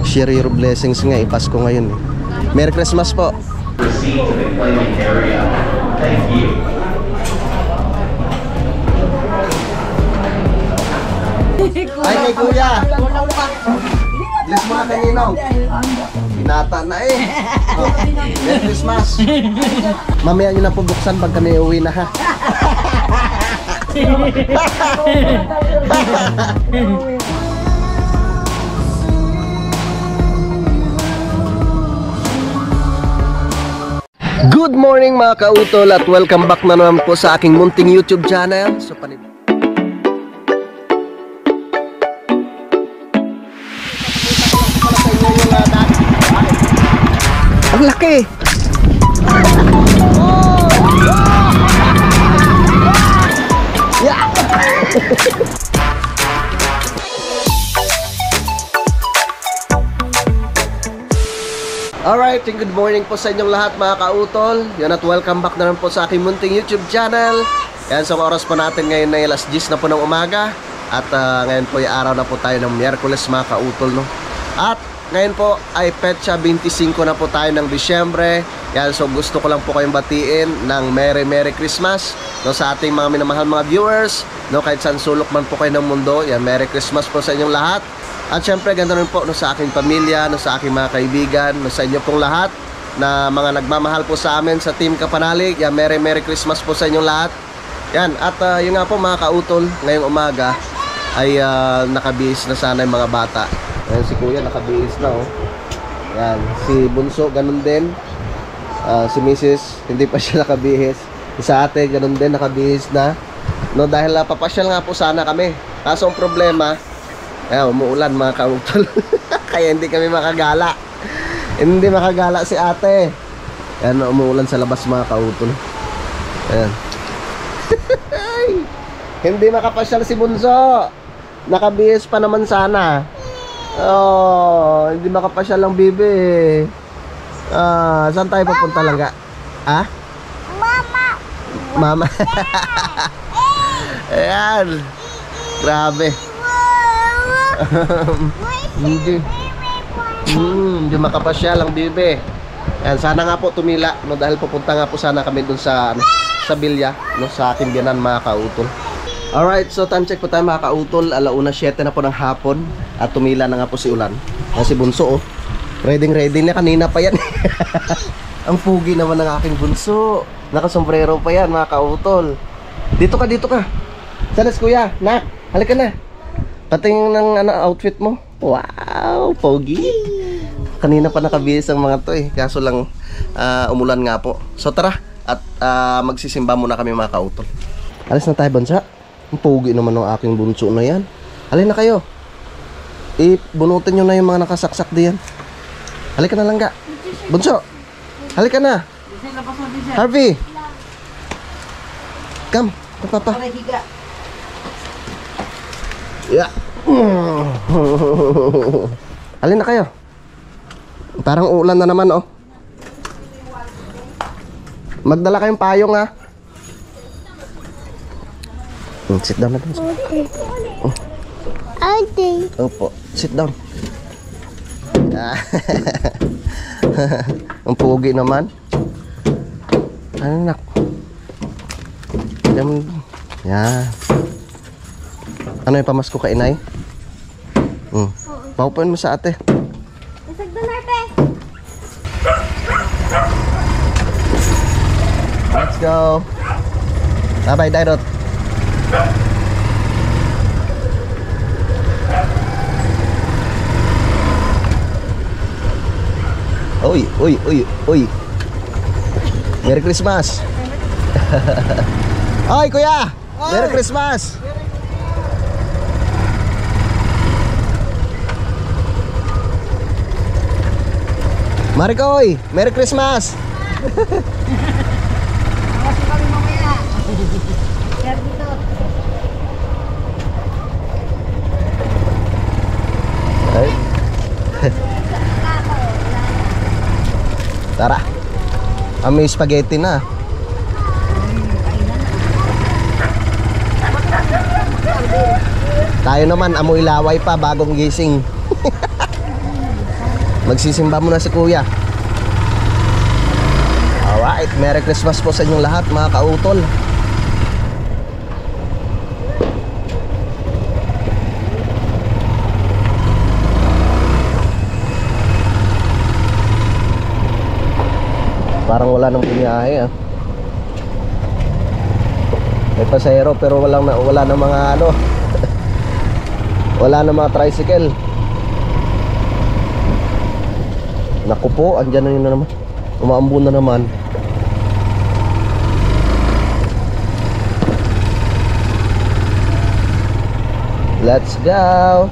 Share your blessings nga, Pasko ngayon eh. Merry Christmas po. Proceed to the claiming area. Thank you. Ay, kay Kuya. Bless mo na kay Ninong. Binata na eh. Oh, Merry Christmas. Mamaya nyo na po buksan pag kami uwi na ha. Good morning mga kautol at welcome back na naman po sa aking munting YouTube channel. So, ang laki! Yeah! Alright, good morning po sa inyong lahat mga kautol. Yan at welcome back na rin po sa aking munting YouTube channel. Yan, so oras po natin ngayon na alas 10 na po ng umaga. At ngayon po yung araw na po tayo ng Miyerkules mga kautol, no? At ngayon po ay petsa 25 na po tayo ng Disyembre. Yan, so gusto ko lang po kayong batiin ng Merry Christmas, no, sa ating mga minamahal mga viewers, no, kahit saan sulok man po kayo ng mundo. Yan, Merry Christmas po sa inyong lahat. At syempre ganda rin po, no, sa aking pamilya, no, sa aking mga kaibigan, no, sa inyo pong lahat na mga nagmamahal po sa amin sa Team Kapanalig. Yan, Merry Christmas po sa inyong lahat. Yan, at yun nga po mga kautol, ngayong umaga ay nakabihis na sana yung mga bata. Ayan, si Kuya nakabihis na, oh. Yan, si Bunso ganun din. Si Mrs. hindi pa siya nakabihis. Sa ate ganun din, nakabihis na, no, dahil papasyal nga po sana kami. Kaso ang problema, ayan, umuulan mga kautol. Kaya hindi kami makagala. Hindi makagala si ate. Ayan, umuulan sa labas mga kautol. Ayan. Hindi makapasyal si Bunso. Nakabihis pa naman sana. Oh, hindi makapasyal lang bibi. Saan tayo papunta lang ka? Ha? Mama. Ayan. Grabe. Hindi makapasyal lang bibi. Ayan, sana nga po tumila, no, dahil pupunta nga po sana kami dun sa Bilya, no, sa aking biyanan mga kautol. Alright, so time check po tayo mga kautol. 1:07 na po ng hapon. At tumila na nga po si Ulan. Si Bunso, oh, ready na, kanina pa yan. Ang pugi naman ng aking Bunso. Nakasombrero pa yan mga kautol. Dito ka. Salas Kuya, nak, halika na. Patingin ng outfit mo. Wow, pogi. Kanina pa nakabihis ang mga to eh. Kaso lang umulan nga po. So tara, at magsisimba muna kami mga kautol. Alis na tayo, Bunso. Ang pogi naman ng aking Bunso na yan. Halina kayo. Bunutin nyo na yung mga nakasaksak diyan. Halika na lang ka. Bunso, halika na. Harvey, come, papa. Yeah. Halina kayo. Parang ulan na naman, oh. Magdala kayong payong, ha. Sit down na dun. Oh. Opo, sit down. Ang pugi naman. Anak. Yan. Ano yung pamasko ka, inay? Paupuin mo sa ate. Let's go. Bye-bye, Dairot. Uy. Merry Christmas. Oy, Kuya. Merry Christmas. Marikoy, Merry Christmas. Tara. May spaghetti na. Tayo naman amoy laway pa bagong gising. Magsisimba muna si kuya. Alright, Merry Christmas po sa inyong lahat mga kautol. Parang wala nang bumiyahe ah. May pasahero pero wala na mga ano. Wala na mga tricycle. Naku po, andyan na yun na naman. Umaambun na naman. Let's go.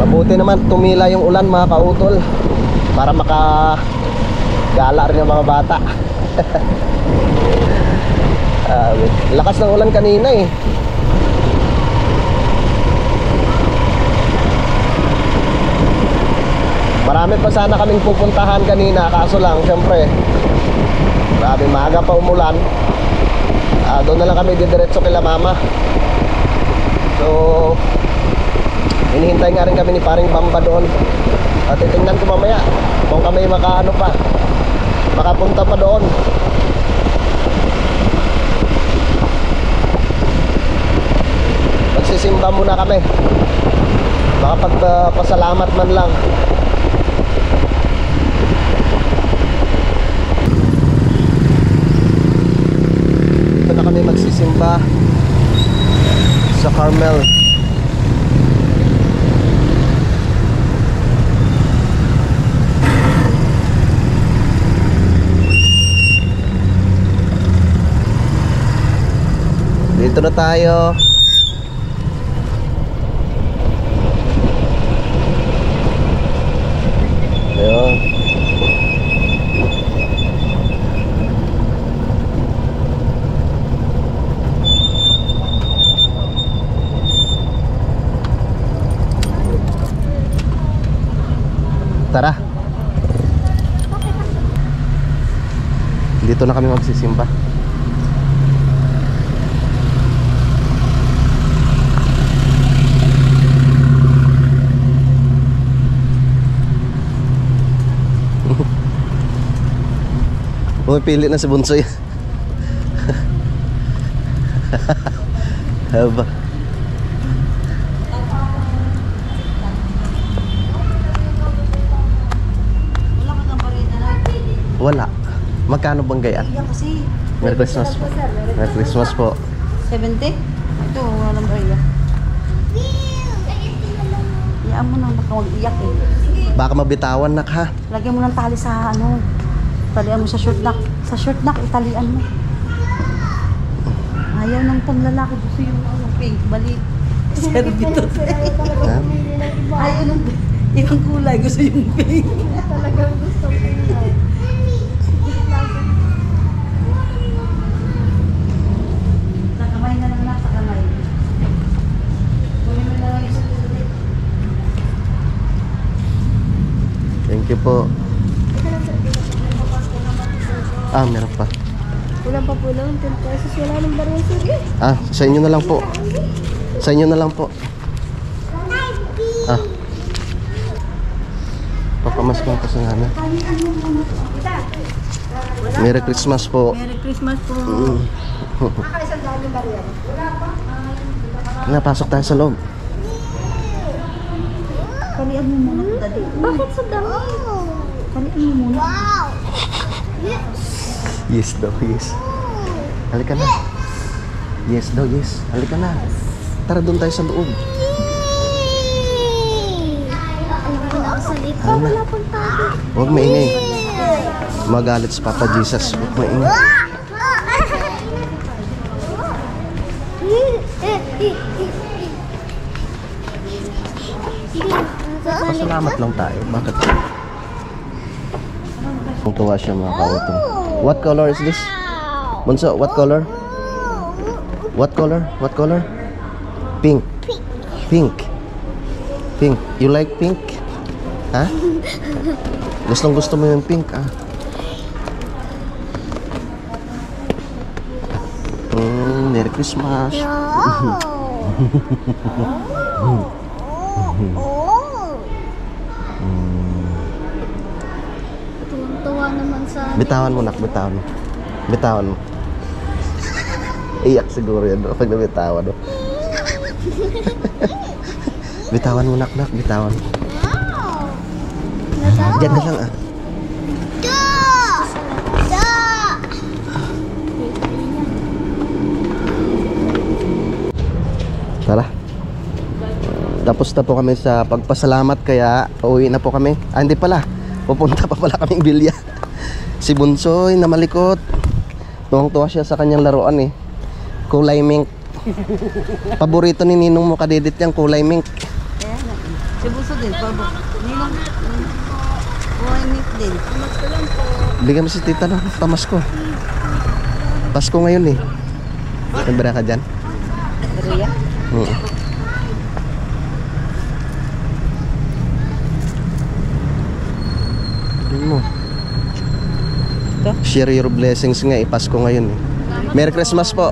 Mabuti naman tumila yung ulan mga kautol para makagala rin yung mga bata. Lakas ng ulan kanina eh. Marami pa sana kaming pupuntahan kanina, kaso lang syempre grabe maaga pa umulan. Doon na lang kami didiretso kila mama. So hinihintay nga rin kami ni paring Bamba doon. At titingnan ko mamaya kung kami makapunta pa doon. Magsisimba muna kami, makapagpasalamat man lang. Ito na kami magsisimba sa Carmel. Dito na tayo. Ayun. Tara. Dito na kami magsisimba. Pumipili na si Bunsoy. Haba. Wala. Magkano bang gayaan? Merry Christmas po. Merry Christmas po. 70? Ito, walang barya. Iyaan mo nang baka mag-iyak eh. Baka mabitawan nak ha. Lagyan mo ng tali sa ano. Talian mo sa short knock. Sa short knock, italian mo. Ayaw ng panglalaki. Gusto yung pink. Balik. Servito. Ha? Ayaw ng ibang kulay. Gusto yung pink. Talagang gusto ko yun. Sa kamay na lang na. Sa kamay. Kunin mo na lang yung sulit. Thank you po. Meron pa. Kulang pa po lang, 10 pesos. Wala nang barang sige. Sa inyo na lang po. Sa inyo na lang po. Papamaskong ko sa namin. Merry Christmas po. Merry Christmas po. Napasok tayo sa loob. Kalian mo muna ito, Daddy. Bakit sa dami? Kalian mo muna. Wow! Yes daw, yes. Halika na. Yes daw, yes. Halika na. Tara doon tayo sa loob. Wala sa lipa, Ano? wala pang tabi. Huwag maingay. Magalit si Papa Jesus. Huwag maingay. Pasalamat lang tayo. Bakit? Tuwa siya mga kautong. What color is this? Bunso, what color? What color? What color? Pink. Pink. Pink. You like pink? Ha? Gustong gusto mo yung pink, ah? Merry Christmas. No. Tuwang-tuwa naman sa amin. Bitawan mo, nak. Bitawan mo. Bitawan mo. Iyak siguro yan pag nabitawan. Bitawan mo, nak. Bitawan. Diyan na lang, ah. Tara. Tapos na po kami sa pagpasalamat, kaya uuwi na po kami. Ah, hindi pala. Pupunta pa pala kaming bilya. Si Bunsoy na malikot. Tuwang-tuwa siya sa kanyang laruan eh. Kulay mink. Paborito ni Ninong mo kadidit yung kulay mink. Kaya nga. Si Buso din. Ninong. Buhay meat din. Bigyan mo si tita no, pamasko. Pasko ngayon eh. Nabara ka dyan? Maria? Mo. Share your blessings nga, Pasko ngayon eh. Merry Christmas po.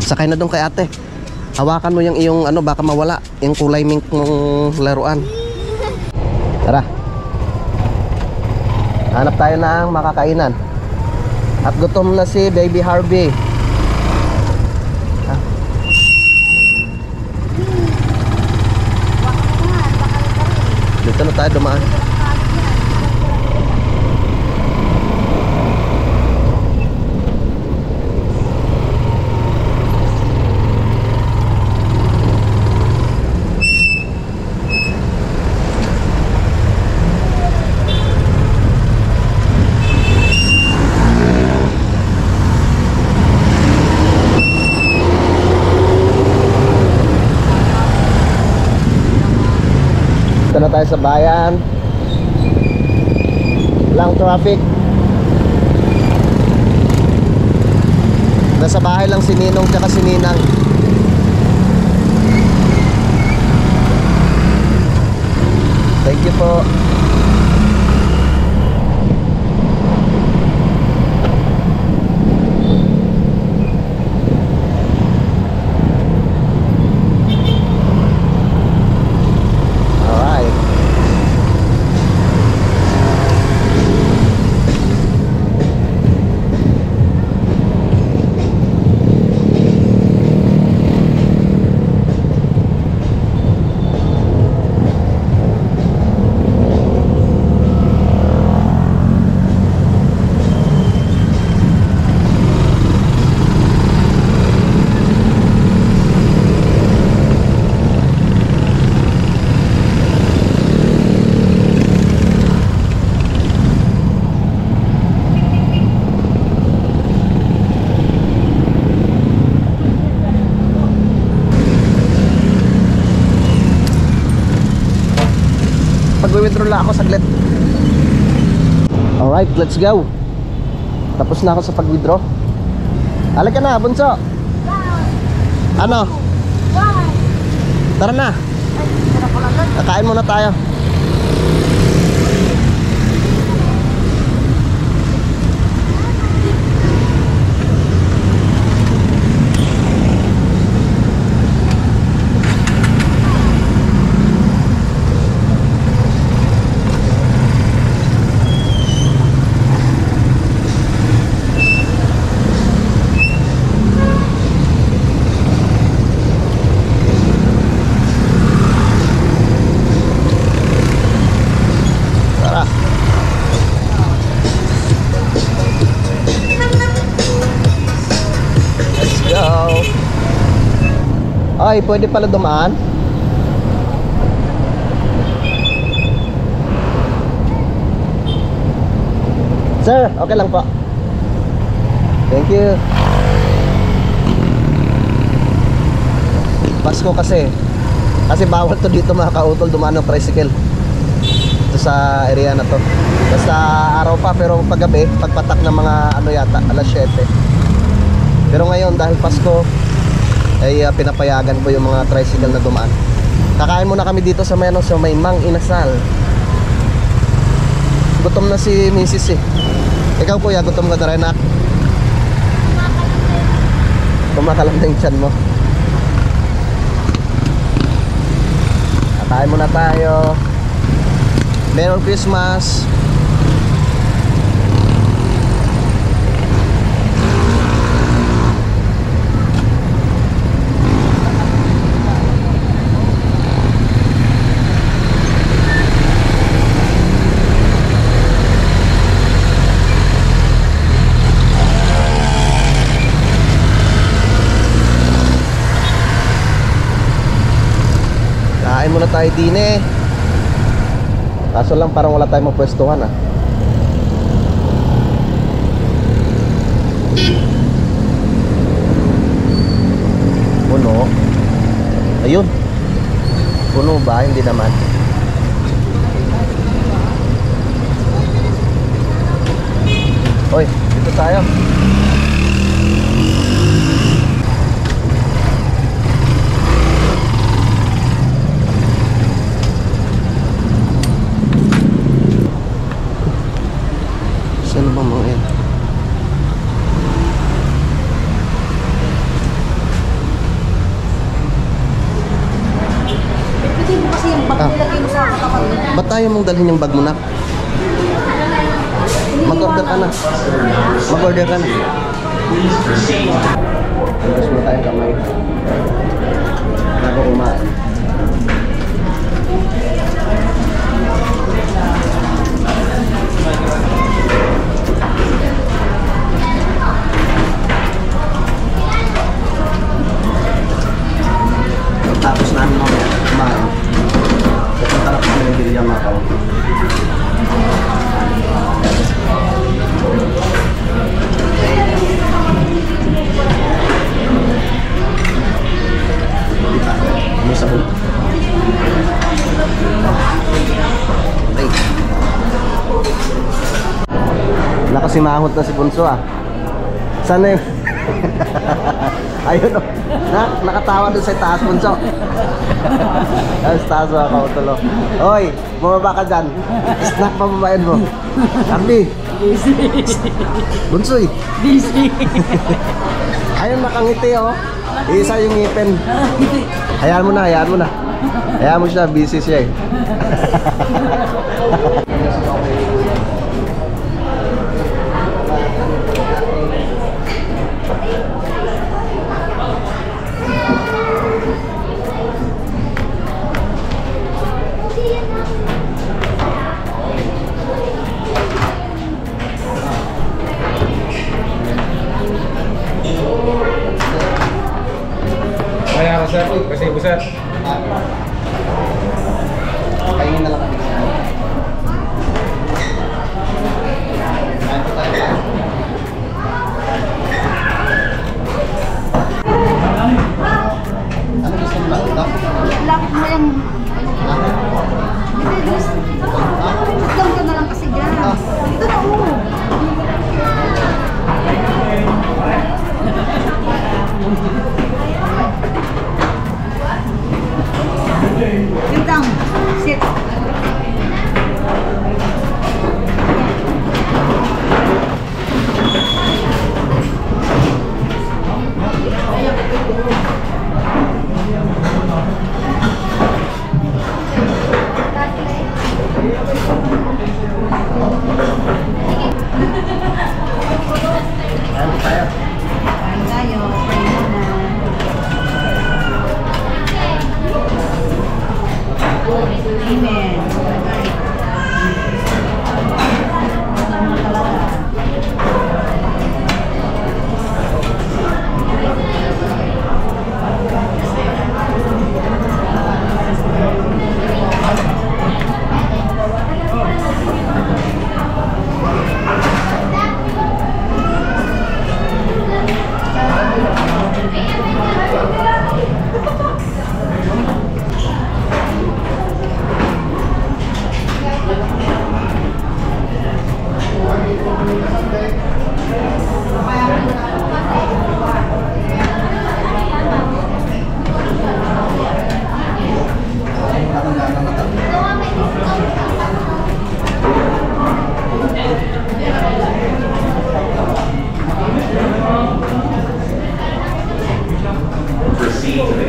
Sakay na doon kay ate. Hawakan mo yung iyong ano, baka mawala yung kulay mink mong laruan. Tara. Hanap tayo ng makakainan. At gutom na si Baby Harvey. Dito na tayo dumaan. Dito na tayo sa bayan. Lang traffic. Nasa bahay lang si Ninong tsaka si Ninang. Thank you po. Pag-withdraw lang ako saglit. Alright, let's go. Tapos na ako sa pag-withdraw. Halika na, Bunso. Ano? Tara na. Kakain muna tayo. Ay, pwede pala dumaan. Sir, okay lang po. Thank you. Pasko kasi. Kasi bawal to dito mga kautol dumaan ng tricycle. Ito sa area na to. Basta araw pa, pero paggabi, pagpatak ng mga ano yata, alas 7. Pero ngayon dahil Pasko, ay pinapayagan po yung mga tricycle na dumaan. Kakain muna kami dito sa may Mang Inasal. Gutom na si Mrs. eh. Ikaw kuya, gutom ka na rin, nak? Kumakalam na yung tiyan mo. Kakain muna tayo. Merry Christmas. Kain muna tayo din eh. Kaso lang parang wala tayong mapwestuhan ah. Puno. Ayun. Puno ba? Hindi naman. Hoy, dito tayo. Saan ba mga yan? Pwede mo kasi yung bag nilagay mo sa katawan mo. Ba't tayo mong dalhin yung bag mo na? Mag-order ka na. Mag-order ka na. Tapos mo tayong kamay. Bago kumain. Tapos namin mamaya kumain. Pupunta na kami ng Bilyang Macau. May sabon. Ay. Nakasimahot na si Bunso ah. Sana yun? Ayun o. Nakatawa dun sa taas, Bunso. Ay, sa taas mga kautulo. Hoy, bumaba ka dyan. Snack pa babayan mo. Ardi. Bunsoy. Busy. Ayun, nakangiti oh. Isa yung ngipin. Hayaan mo na, hayaan mo na. Hayaan mo siya, busy siya eh. Kaya ka sir, kasi po sir. Kainin na lang kami. Ano gusto mo ba? Lapit mo yung... Hindi, just... Lang ka na lang kasi dyan. Ito na mo.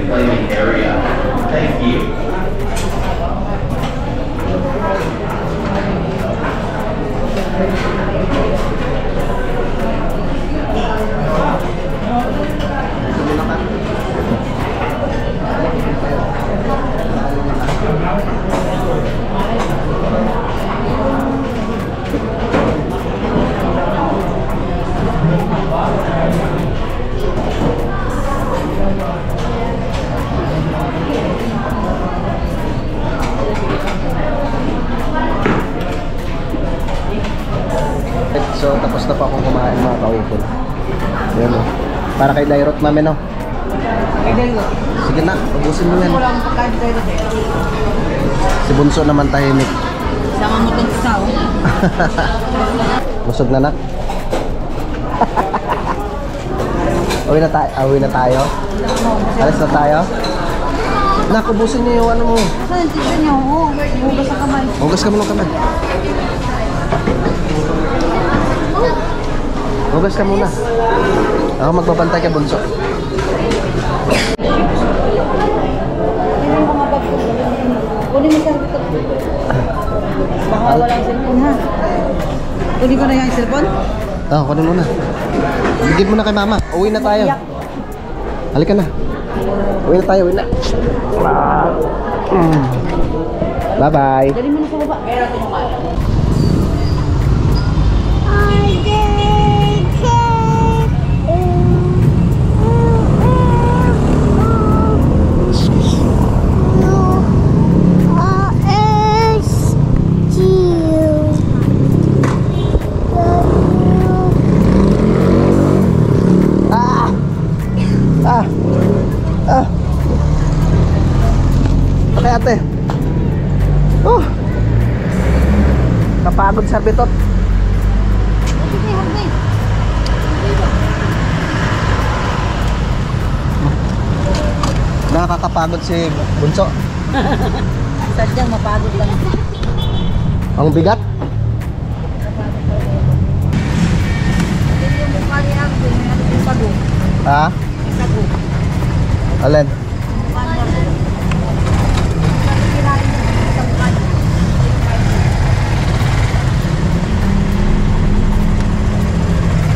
playing area. Thank you. So, tapos na po akong kumain mga kaupol. Ayan o. Para kay Dairot namin o. Ay, dahil Sige na, ubusin mo yan. wala akong pagkain tayo dito. Si Bunso naman tahimik. Sama mo itong isaw. Busog na nak. Uwi na tayo. Uwi na tayo. Alis na tayo. Nak, ubusin niyo yung ano mo. Saan yung tignan niyo? Oo, hugas ang kamay. Hugas ka muna ng kamay. Hugas ka muna. Ako magbabantay kay Bunso. Yung mga bag ko. Kunin mo sa ito. Baka walang cellphone ha. Kunin ko na yung cellphone? Oo, kunin mo na. Bigyan mo na kay mama. Uwi na tayo. Halika na. Uwi na tayo, uwi na. Bye-bye. Dali mo na sa baba. Okay, ate. Kapagod sa bitot. Nakakapagod si Bunso. Sadyang mapagod lang. Ang bigat. Yung mukha niya ang sago. Ha? Sago. Alin?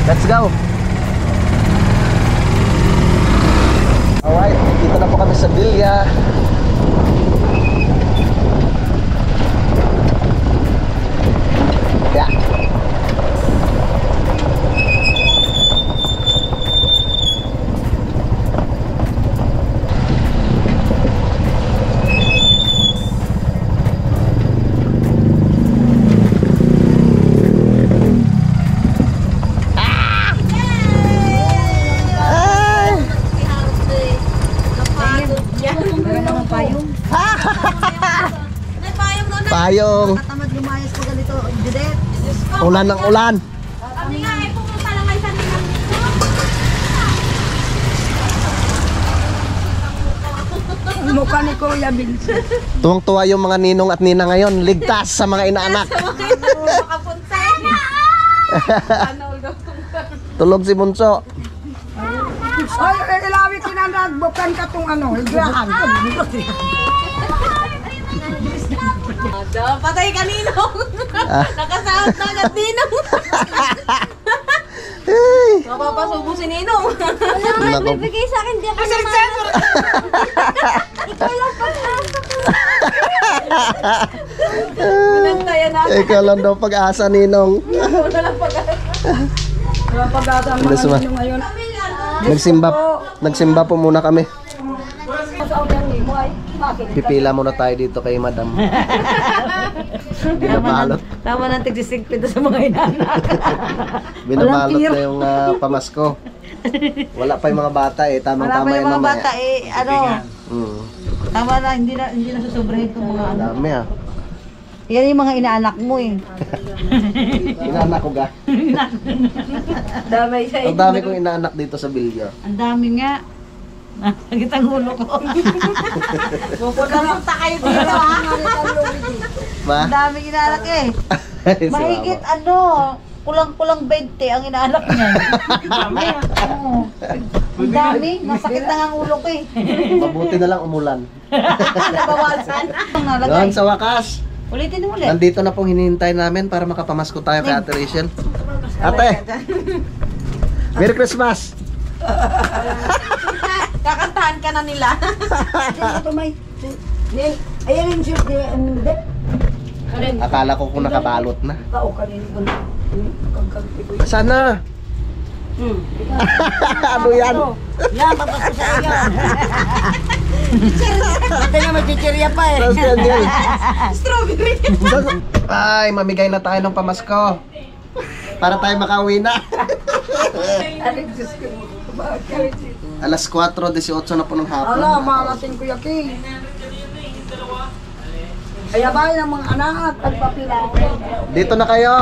Let's go. Alright, dito na po kami sa Villa. Yeah. Payong. Katamad lumayas ko ganito, Judet. Ulan ng ulan. Kami nga eh, pumunta lang kayo sa nilang Mukha ni Kuya Vincent. Tuwang-tuwa yung mga ninong at nina ngayon. Ligtas sa mga inaanak. makapunta. Tulog si Bunso. Ay, ilawi kinanagbukan ka tong ano, higaan. Patay ka, Ninong. Nakasahod na agad, Ninong. Mapapasubo si Ninong. Wala Nako. bigay sa akin, di ako naman. Ikaw lang pag-asa ko. Binantayan natin. Ikaw lang daw pag-asa, ninong. Wala lang pag-asa. Wala pag-asa ang Hindi, mga suma. ninyo ngayon. Nagsimba po muna kami. Pipila muna tayo dito kay madam. Binabalot. Tama ng tig-60 sa mga inanak. Binabalot Walang na yung pamasko. Wala pa yung mga bata eh. Wala Tamang-tama pa yung yung mga mamaya. bata eh, ano, Hmm. tama na, hindi na susobrahin itong mga ano. Dami ah. Yan yung mga inaanak mo eh. Inaanak ko ga. Damay siya Ang dami kong inaanak dito sa Bilya. Ang dami nga. Nakagit ang ulo ko. Pupunta kayo dito ha. Ma? Ang dami inaanak eh. Mahigit ano, kulang 20 ang inaanak niya. Oo. Ang dami. Nasakit na nga ang ulo ko eh. Mabuti na lang umulan. Nabawasan. Ang Doon nalagay. sa wakas, Ulitin mo ulit. nandito na pong hinihintay namin para makapamasko tayo kay Ate Rachel. Ate! Merry Christmas! Kakantahan ka na nila. Ito may... Ayan yung shirt niya. Akala ko kung nakabalot na. Kao ka rin. Sana! Ano yan? Yan, papasko sa iyo. Ito na may chichirya pa eh. Tapos yan yan. Strawberry. Ay, mamigay na tayo ng pamasko. Para tayo makauwi na. Alas 4:18 na po ng hapon. Ala, marating ko yaki. Kaya ba ng mga anak at papila? Dito na kayo.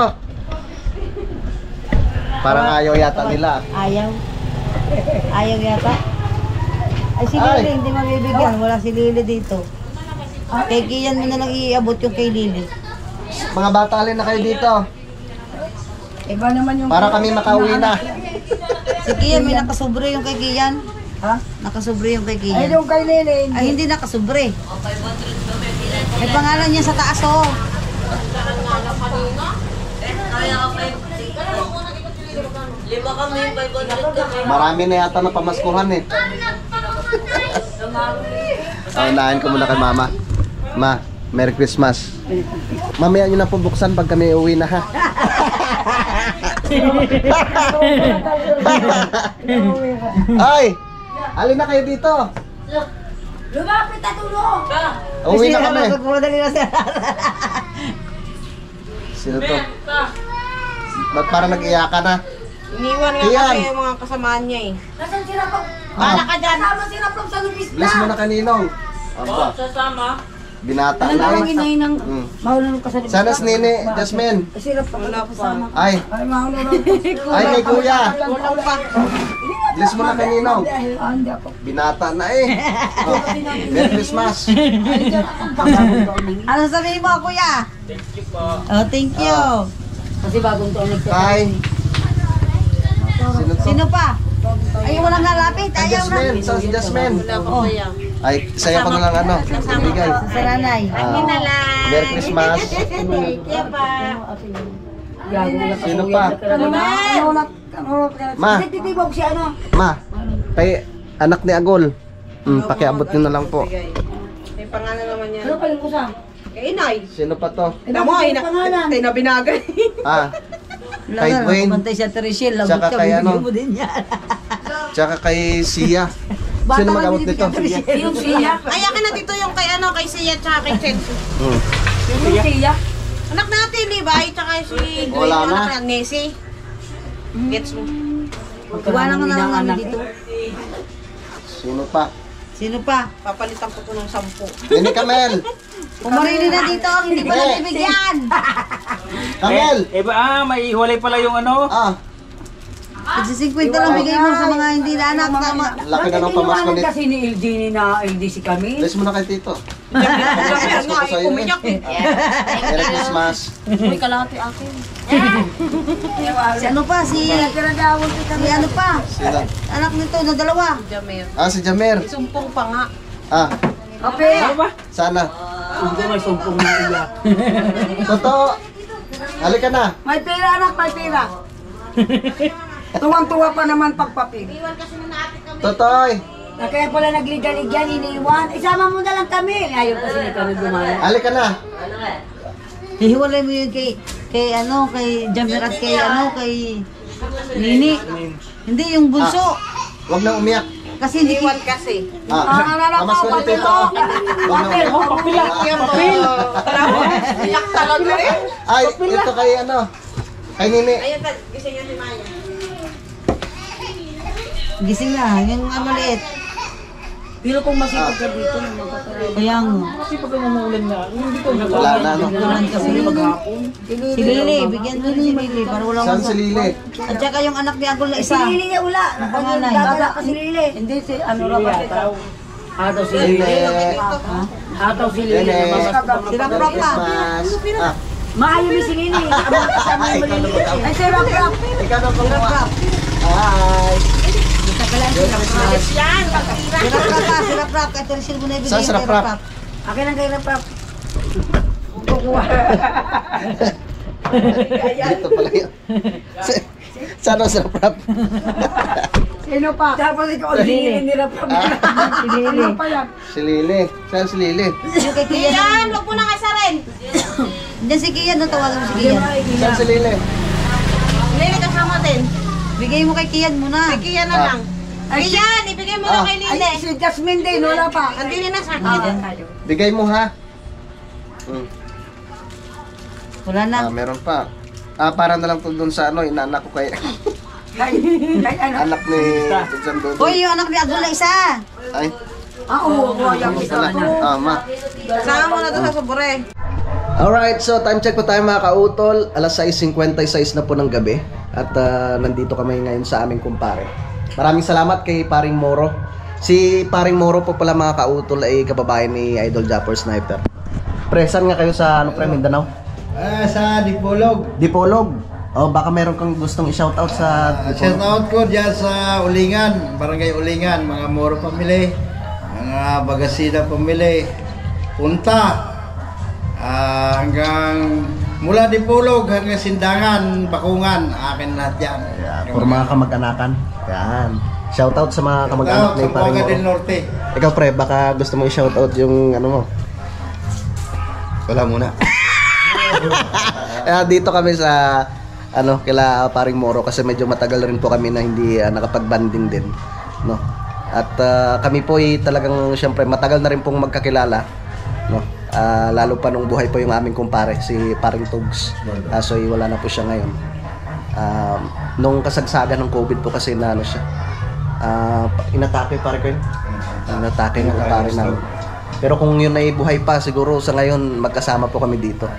Parang ayaw yata nila. Ayaw. Ayaw yata. Ay, si Ay. Lili, hindi mabibigyan. Wala si Lili dito. Kay Kian mo na lang iabot yung kay Lili. Mga bata, alin na kayo dito. Iba naman yung... Para kami makauwi na. Si Kian, may nakasubre yung kay Kian. Ha? Nakasubre yung kay Ay, Kian. yung kay Lele. Ay, hindi nakasubre. May pangalan niya sa taas, oh. Marami na yata na pamaskuhan eh. Unahin ko muna kay Mama. Ma, Merry Christmas. Mamaya nyo na po buksan pag kami uwi na ha. Ay! Alin na kayo dito? Lumapit na tulong! Uwi na kami. Madali na siya. Sino to? Ba't parang nag-iyakan na? Iniwan nga Kian. kasi yung mga kasamaan niya eh. Nasaan sila pa? Ah, ka dyan. Sama sila pa sa lupis bless mo na kaninong. Aba, Sasama. binata Ano na tawag eh. inay ng... Mm. Mahulong ka sa lupis. Sana si Nene, Jasmine. Sila pa kasama. Ay, Ay, mahulong ay kay Kuya. Kulang pa. Bless mo na kaninong. Ah, hindi ako. Binata na eh. Oh, Merry Christmas. Ano sabihin mo, kuya? Thank you po. Oh, thank you. Kasi bagong taon nagtapos. Kay Sino to? Sino pa? Ay, walang lalapit. Ay, Ayaw na. Jasmine. Sa Jasmine. Wala pa Oh. kaya. Ay, saya ko na lang ano. Bigay. Sa nanay. Merry Christmas. Thank you pa. Sino pa? Ma. Titibog si ano? Ma. Kay anak ni Agol. Pakiabot nyo na lang po. May pangalan naman yan. Ano paling kusa? Kay Inay. Sino pa to? Tamo, pangalan. ay nabinagay. Ah, Kay Kay Dwayne. Kumantay siya Teresiel. Lagot Tsaka ka. kay ano? Bibigyan mo din yan. tsaka kay Sia. Bata Sino nga mag-abot binibigyan nito? Teresiel. Yung siya? Ay, akin na dito yung kay ano, kay Sia tsaka kay Chensu. Yung siya? Anak natin, di ba? Ay, tsaka si Dwayne, Wala yung na. anak na, Nessie. Gets mo? Iwanan ko na lang namin dito. Sino pa? Sino pa? Papalitan ko to ng 10. Nene Kamel. Pumarili na dito ang hindi pa Hindi. nabibigyan. Kamel. May hiwalay pala yung ano. Ah, Kasi 50 lang bigay mo sa mga hindi na anak. Tama. laki na ng pamasko nito. Kasi ni Eldini na LDC kami. Bless mo na kay Tito. Kaya nga, ay umiyak eh. Merry Christmas. Uy, kalahati akin. Si ano pa? Si ano pa? Sino? Anak nito na dalawa. Jamir. Ah, si Jamer. Sumpong pa nga. Ah, Kape! sana. Hindi may sumpong na iya. Totoo. Halika na. May pera anak, may pera. Tuwang-tuwa pa naman pagpapil. Totoy. Na kaya pala nagligaligyan, iniwan. Isama mo na lang kami. Ayaw kasi ni kami dumaya. Halika na. Hihiwalay mo yun kay ano, kay Jamir at kay ano, kay Nini. Hindi yung bunso. Huwag nang umiyak. Kasi hindi Iwan kasi. Pamasko ni Tito. Huwag nang umiyak. Papil! Iyak talaga eh. Ay, ito kay ano. Kay Nini. Ayun, gising niya si Maya. gising na, yung maliit. Pero kung masipag ka dito, magkakaroon. Kaya nga. Kasi pag umuulan na, hindi ko Wala na, no? Ulan kasi. maghapon. Si Lili, bigyan mo si Lili para walang Saan si Lili? At saka yung anak ni Agol na Si isa. Lili niya ula. Panganay. Gagala ka si Lili. Hindi si ano rapat ito. Ataw si Lili. Ataw si Lili. Nene. Sila Prof pa. Christmas. Ah, Maayo mi singini. Ay, ikaw na mag-up. Ay, sir, rap. Ikaw na pang-rap. Hi! Ayos yan, pagtira. Sirap-rap. Ito rin mo na ibigay Saan yung sirap-rap? Akin ang kay rap. Kukuha. Dito pala yun. Saan ang sarap? Sino pa? Tapos ikaw ang hingin ni rap. Sino pa yan? Si Lili. Saan si Lili? Yung kay Kian. Yan, huwag mo nang isarin. Diyan si Kian, no? Tawagan mo si Kian. Saan si Lili? Lili, kasama din. Bigay mo kay Kian muna. Kiyan na lang. Kiyan, ibigay mo na kay Lili. Ay, si Jasmine din, wala pa. Andili na sa akin. Bigay mo ha. Wala na. Meron pa. Para na lang to dun sa ano, inaanak ko kay Kay ano? anak ni Tugsan Dodo. Hoy, yung anak ni Abdullah isa. Ay, Oo, yung isa na. ma. Sama mo na to sa sobre. Alright, so time check po tayo mga kautol. Alas 6:56 na po ng gabi. At nandito kami ngayon sa aming kumpare. Maraming salamat kay Paring Moro. Si Paring Moro po pala mga kautol ay kababayan ni Idol Japper Sniper. Pre, saan nga kayo sa ano pre, Mindanao? Sa Dipolog. Dipolog. O baka meron kang gustong i-shoutout sa Shout out ko dyan sa Ulingan, Barangay Ulingan, mga Moro pamili, mga Bagasida pamili, punta hanggang mula Dipolog hanggang Sindangan, Bakungan, akin lahat yan. for mga kamag-anakan. Yan. Shoutout sa mga kamag-anak Shoutout ni sa Paring Buanga del Moro. Norte. Ikaw pre, baka gusto mo i-shoutout yung ano mo. Wala muna. Dito kami sa ano kila Paring Moro kasi medyo matagal rin po kami na hindi nakapag-banding din, no. At kami po ay talagang syempre matagal na rin pong magkakilala, no. Lalo pa nung buhay po yung aming kumpare si Paring Tugs. So wala na po siya ngayon. Nung kasagsagan ng COVID po kasi na ano siya. Inatake pare ko yun. Inatake ng kumpare namin. Pero kung yun ay buhay pa, siguro sa ngayon magkasama po kami dito.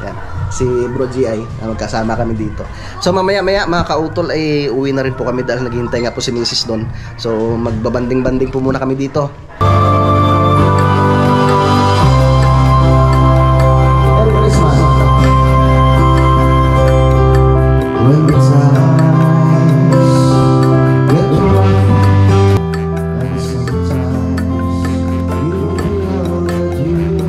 Yan. Si Bro GI, magkasama kami dito. So mamaya-maya mga kautol ay uwi na rin po kami dahil naghihintay nga po si Mrs. doon. So magbabanding-banding po muna kami dito. Merry Christmas. When the times get rough and sometimes you know that you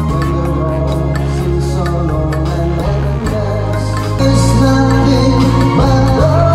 when the road seems so long and endless it's nothing but darkness.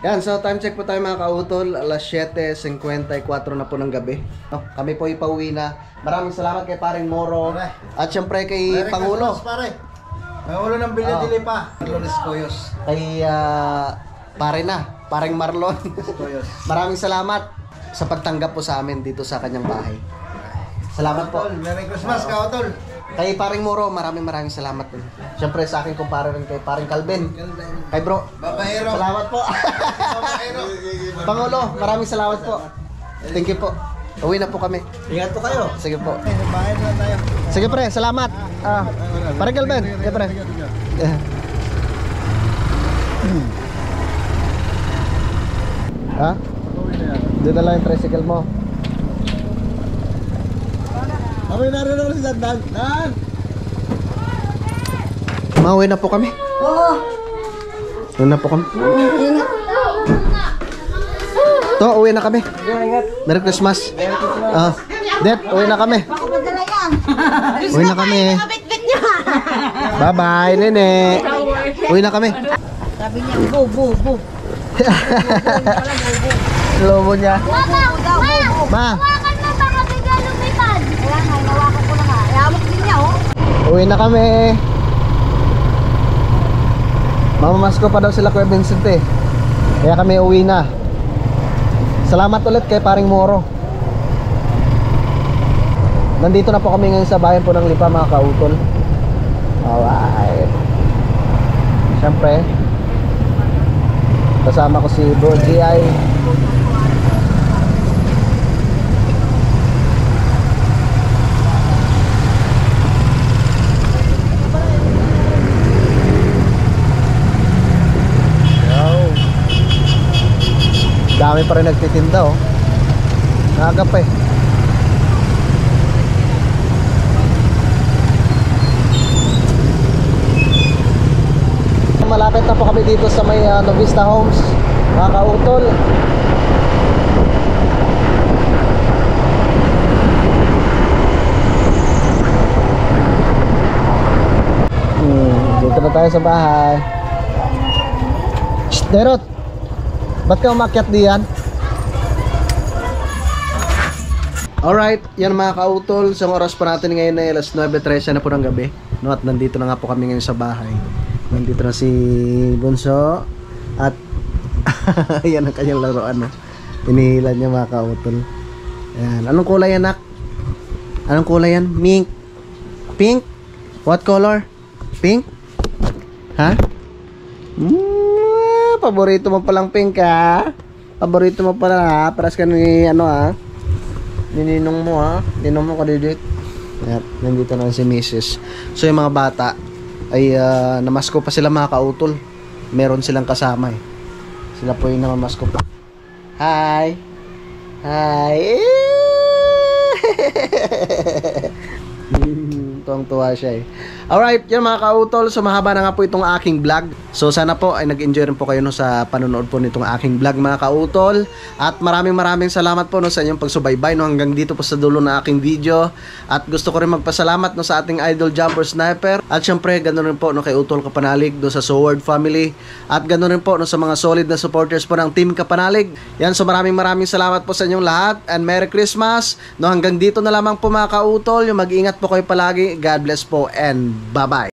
Yan, so time check po tayo mga kautol. Alas 7:54 na po ng gabi. No, kami po ipauwi na. Maraming salamat kay Paring Moro. At syempre kay Pangulo. Pare. Pangulo ng Bilyadili pa. Lones Coyos. Kay pare na, Paring Marlon. Coyos. Maraming salamat sa pagtanggap po sa amin dito sa kanyang bahay. Salamat po. Merry Christmas, Kautol. Kay paring Moro, maraming salamat po. Siyempre sa akin kumpara rin kay paring Calvin. Kay bro, Babaero. salamat po. Pangulo, maraming salamat po. Thank you po. Uwi na po kami. Ingat po kayo. Sige po. Bahay na tayo. Sige pre, salamat. Paring Calvin, sige pre. Ha? Doon na lang yung tricycle mo. Kami na rin si Dan. Dan! Mauwi na po kami. Oo. Uwi na po kami. To, uwi na kami. Merry Christmas. Det, uwi na kami. Baka madala yan. Uwi na kami. Bitbit niya. Bye-bye, nene. Uwi na kami. Sabi niya, bo. Lobo niya. Ma, Hawakan mo baka bigla lumipad. Kaya nga, hinawakan ko na nga. Iamok din niya, oh. uwi na kami. Mamamasko pa daw sila Kuya Vincent eh. Kaya kami uwi na. Salamat ulit kay paring Moro. Nandito na po kami ngayon sa bayan po ng Lipa mga kautol. Alright. Siyempre kasama ko si Bro GI. Dami pa rin nagtitinda oh. Naga pa eh. Malapit na po kami dito sa may Novista Homes, mga kautol. Dito na tayo sa bahay. Shh, Derot! Ba't ka umakyat diyan? Alright, yan mga kautol. Sa oras pa natin ngayon ay alas 9:13 na po ng gabi, no? At nandito na nga po kami ngayon sa bahay. Nandito na si Bunso. At yan ang kanyang laruan, no? Inihilan niya mga kautol. Ayan. Anong kulay yan, nak? Anong kulay yan? Mink? Pink? What color? Pink? Ha? Paborito mo palang pink ha. Paborito mo pala ha. Paras ka ni ano ha. Nininong mo ha. Ninong mo kadidit. At nandito na si Mrs. So yung mga bata ay namasko pa sila mga kautol. Meron silang kasama eh. Sila po yung namamasko pa. Hi. Hi. Tuwang-tuwa siya eh. Alright, yan mga kautol. So mahaba na nga po itong aking vlog. So sana po ay nag-enjoy rin po kayo no, sa panonood po nitong aking vlog mga kautol. At maraming salamat po no, sa inyong pagsubaybay no, hanggang dito po sa dulo ng aking video. At gusto ko rin magpasalamat no, sa ating idol Jumper Sniper. At syempre ganoon rin po no, kay Utol Kapanalig do sa Sword Family. At ganoon rin po no, sa mga solid na supporters po ng Team Kapanalig. Yan, so maraming salamat po sa inyong lahat. And Merry Christmas no, hanggang dito na lamang po mga kautol. Yung mag-ingat po kayo palagi. God bless po and bye-bye.